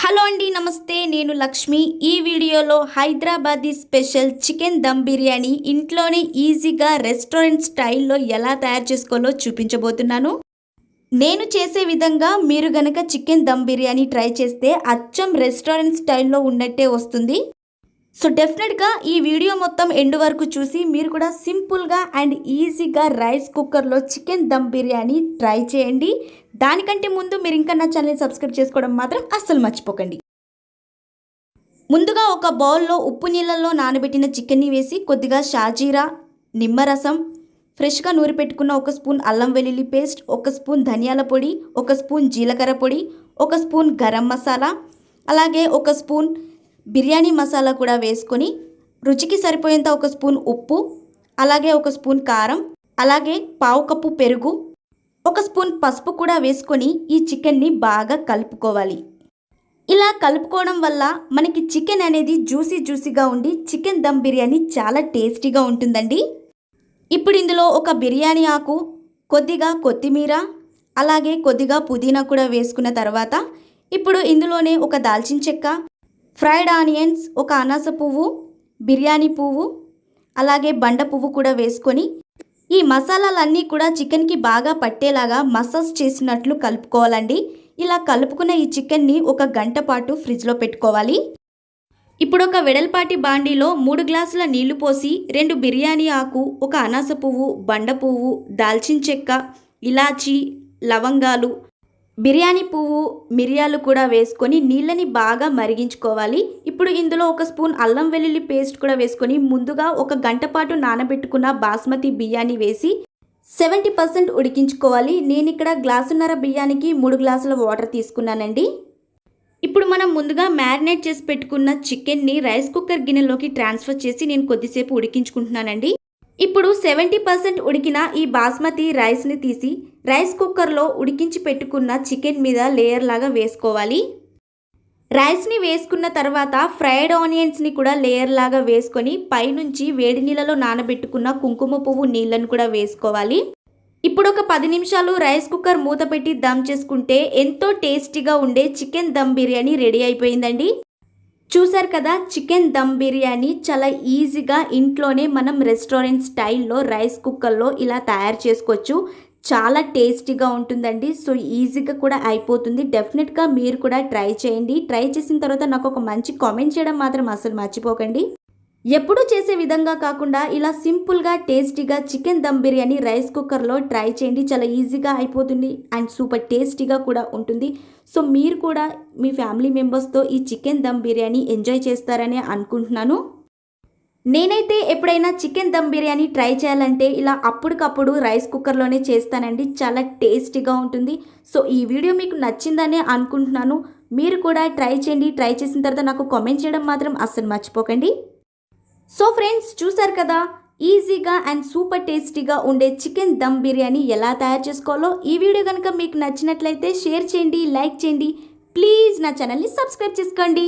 Hello అండి, నమస్తే. నేను లక్ష్మి. ఈ వీడియోలో హైదరాబాదీ స్పెషల్ చికెన్ దమ్ బిర్యానీ ఇంట్లోనే ఈజీగా రెస్టారెంట్ స్టైల్లో ఎలా తయారు చేసుకోవాలో చూపించబోతున్నాను. నేను చేసే విధంగా మీరు గనక చికెన్ దమ్ బిర్యానీ ట్రై చేస్తే అచ్చం రెస్టారెంట్ స్టైల్లో ఉన్నట్టే వస్తుంది. సో డెఫినెట్గా ఈ వీడియో మొత్తం ఎండ్ వరకు చూసి మీరు కూడా సింపుల్గా అండ్ ఈజీగా రైస్ కుక్కర్లో చికెన్ దమ్ బిర్యానీ ట్రై చేయండి. దానికంటే ముందు మీరు ఇంకా నా ఛానల్ని సబ్స్క్రైబ్ చేసుకోవడం మాత్రం అస్సలు మర్చిపోకండి. ముందుగా ఒక బౌల్లో ఉప్పు నీళ్ళల్లో నానబెట్టిన చికెన్ని వేసి కొద్దిగా షాజీరా, నిమ్మరసం, ఫ్రెష్గా నూరి పెట్టుకున్న 1 స్పూన్ అల్లం వెల్లుల్లి పేస్ట్, 1 స్పూన్ ధనియాల పొడి, 1 స్పూన్ జీలకర్ర పొడి, 1 స్పూన్ గరం మసాలా, అలాగే 1 స్పూన్ బిర్యానీ మసాలా కూడా వేసుకొని రుచికి సరిపోయేంత 1 స్పూన్ ఉప్పు, అలాగే 1 స్పూన్ కారం, అలాగే పావు కప్పు పెరుగు, 1 స్పూన్ పసుపు కూడా వేసుకొని ఈ చికెన్ని బాగా కలుపుకోవాలి. ఇలా కలుపుకోవడం వల్ల మనకి చికెన్ అనేది జ్యూసీగా ఉండి చికెన్ దమ్ బిర్యానీ చాలా టేస్టీగా ఉంటుందండి. ఇప్పుడు ఇందులో ఒక బిర్యానీ ఆకు, కొద్దిగా కొత్తిమీర, అలాగే కొద్దిగా పుదీనా కూడా వేసుకున్న తర్వాత ఇప్పుడు ఇందులోనే ఒక దాల్చిన చెక్క, ఫ్రైడ్ ఆనియన్స్, ఒక అనాస పువ్వు, బిర్యానీ పువ్వు, అలాగే బండ పువ్వు కూడా వేసుకొని ఈ మసాలాలన్నీ కూడా చికెన్కి బాగా పట్టేలాగా మసాజ్ చేసినట్లు కలుపుకోవాలండి. ఇలా కలుపుకున్న ఈ చికెన్ని 1 గంట పాటు ఫ్రిడ్జ్లో పెట్టుకోవాలి. ఇప్పుడు ఒక వెడల్పాటి బాండీలో 3 గ్లాసుల నీళ్లు పోసి 2 బిర్యానీ ఆకు, 1 అనాస పువ్వు, బండ పువ్వు, దాల్చిన చెక్క, ఇలాచీ, లవంగాలు, బిర్యానీ పువ్వు, మిరియాలు కూడా వేసుకొని నీళ్ళని బాగా మరిగించుకోవాలి. ఇప్పుడు ఇందులో 1 స్పూన్ అల్లం వెల్లుల్లి పేస్ట్ కూడా వేసుకొని ముందుగా 1 గంట పాటు నానబెట్టుకున్న బాస్మతి బియ్యాన్ని వేసి 70% ఉడికించుకోవాలి. నేను ఇక్కడ గ్లాసున్నర బియ్యానికి 3 గ్లాసుల వాటర్ తీసుకున్నానండి. ఇప్పుడు మనం ముందుగా మ్యారినేట్ చేసి పెట్టుకున్న చికెన్ని రైస్ కుక్కర్ గిన్నెలోకి ట్రాన్స్ఫర్ చేసి నేను కొద్దిసేపు ఉడికించుకుంటున్నానండి. ఇప్పుడు 70% ఉడికిన ఈ బాస్మతి రైస్ని తీసి రైస్ కుక్కర్లో ఉడికించి పెట్టుకున్న చికెన్ మీద లేయర్ లాగా వేసుకోవాలి. రైస్ని వేసుకున్న తర్వాత ఫ్రైడ్ ఆనియన్స్ని కూడా లేయర్ లాగా వేసుకొని పైనుంచి వేడి నీళ్ళలో నానబెట్టుకున్న కుంకుమ పువ్వు నీళ్ళను కూడా వేసుకోవాలి. ఇప్పుడు ఒక 10 నిమిషాలు రైస్ కుక్కర్ మూత పెట్టి దమ్ చేసుకుంటే ఎంతో టేస్టీగా ఉండే చికెన్ దమ్ బిర్యానీ రెడీ అయిపోయిందండి. చూసారు కదా, చికెన్ దమ్ బిర్యానీ చాలా ఈజీగా ఇంట్లోనే మనం రెస్టారెంట్ స్టైల్లో రైస్ కుక్కర్లో ఇలా తయారు చేసుకోవచ్చు. చాలా టేస్టీగా ఉంటుందండి. సో ఈజీగా కూడా అయిపోతుంది. డెఫినెట్గా మీరు కూడా ట్రై చేయండి. ట్రై చేసిన తర్వాత నాకు ఒక మంచి కామెంట్ చేయడం మాత్రం అసలు మర్చిపోకండి. ఎప్పుడూ చేసే విధంగా కాకుండా ఇలా సింపుల్గా టేస్టీగా చికెన్ దమ్ బిర్యానీ రైస్ కుక్కర్లో ట్రై చేయండి. చాలా ఈజీగా అయిపోతుంది అండ్ సూపర్ టేస్టీగా కూడా ఉంటుంది. సో మీరు కూడా మీ ఫ్యామిలీ మెంబర్స్తో ఈ చికెన్ దమ్ బిర్యానీ ఎంజాయ్ చేస్తారని అనుకుంటున్నాను. నేనైతే ఎప్పుడైనా చికెన్ దమ్ బిర్యానీ ట్రై చేయాలంటే ఇలా అప్పటికప్పుడు రైస్ కుక్కర్లోనే చేస్తానండి. చాలా టేస్టీగా ఉంటుంది. సో ఈ వీడియో మీకు నచ్చిందనే అనుకుంటున్నాను. మీరు కూడా ట్రై చేయండి. ట్రై చేసిన తర్వాత నాకు కామెంట్ చేయడం మాత్రం అస్సలు మర్చిపోకండి. సో ఫ్రెండ్స్, చూసారు కదా, ఈజీగా అండ్ సూపర్ టేస్టీగా ఉండే చికెన్ దమ్ బిర్యానీ ఎలా తయారు చేసుకోవాలో. ఈ వీడియో కనుక మీకు నచ్చినట్లయితే షేర్ చేయండి, లైక్ చేయండి. ప్లీజ్ నా ఛానల్ని సబ్స్క్రైబ్ చేసుకోండి.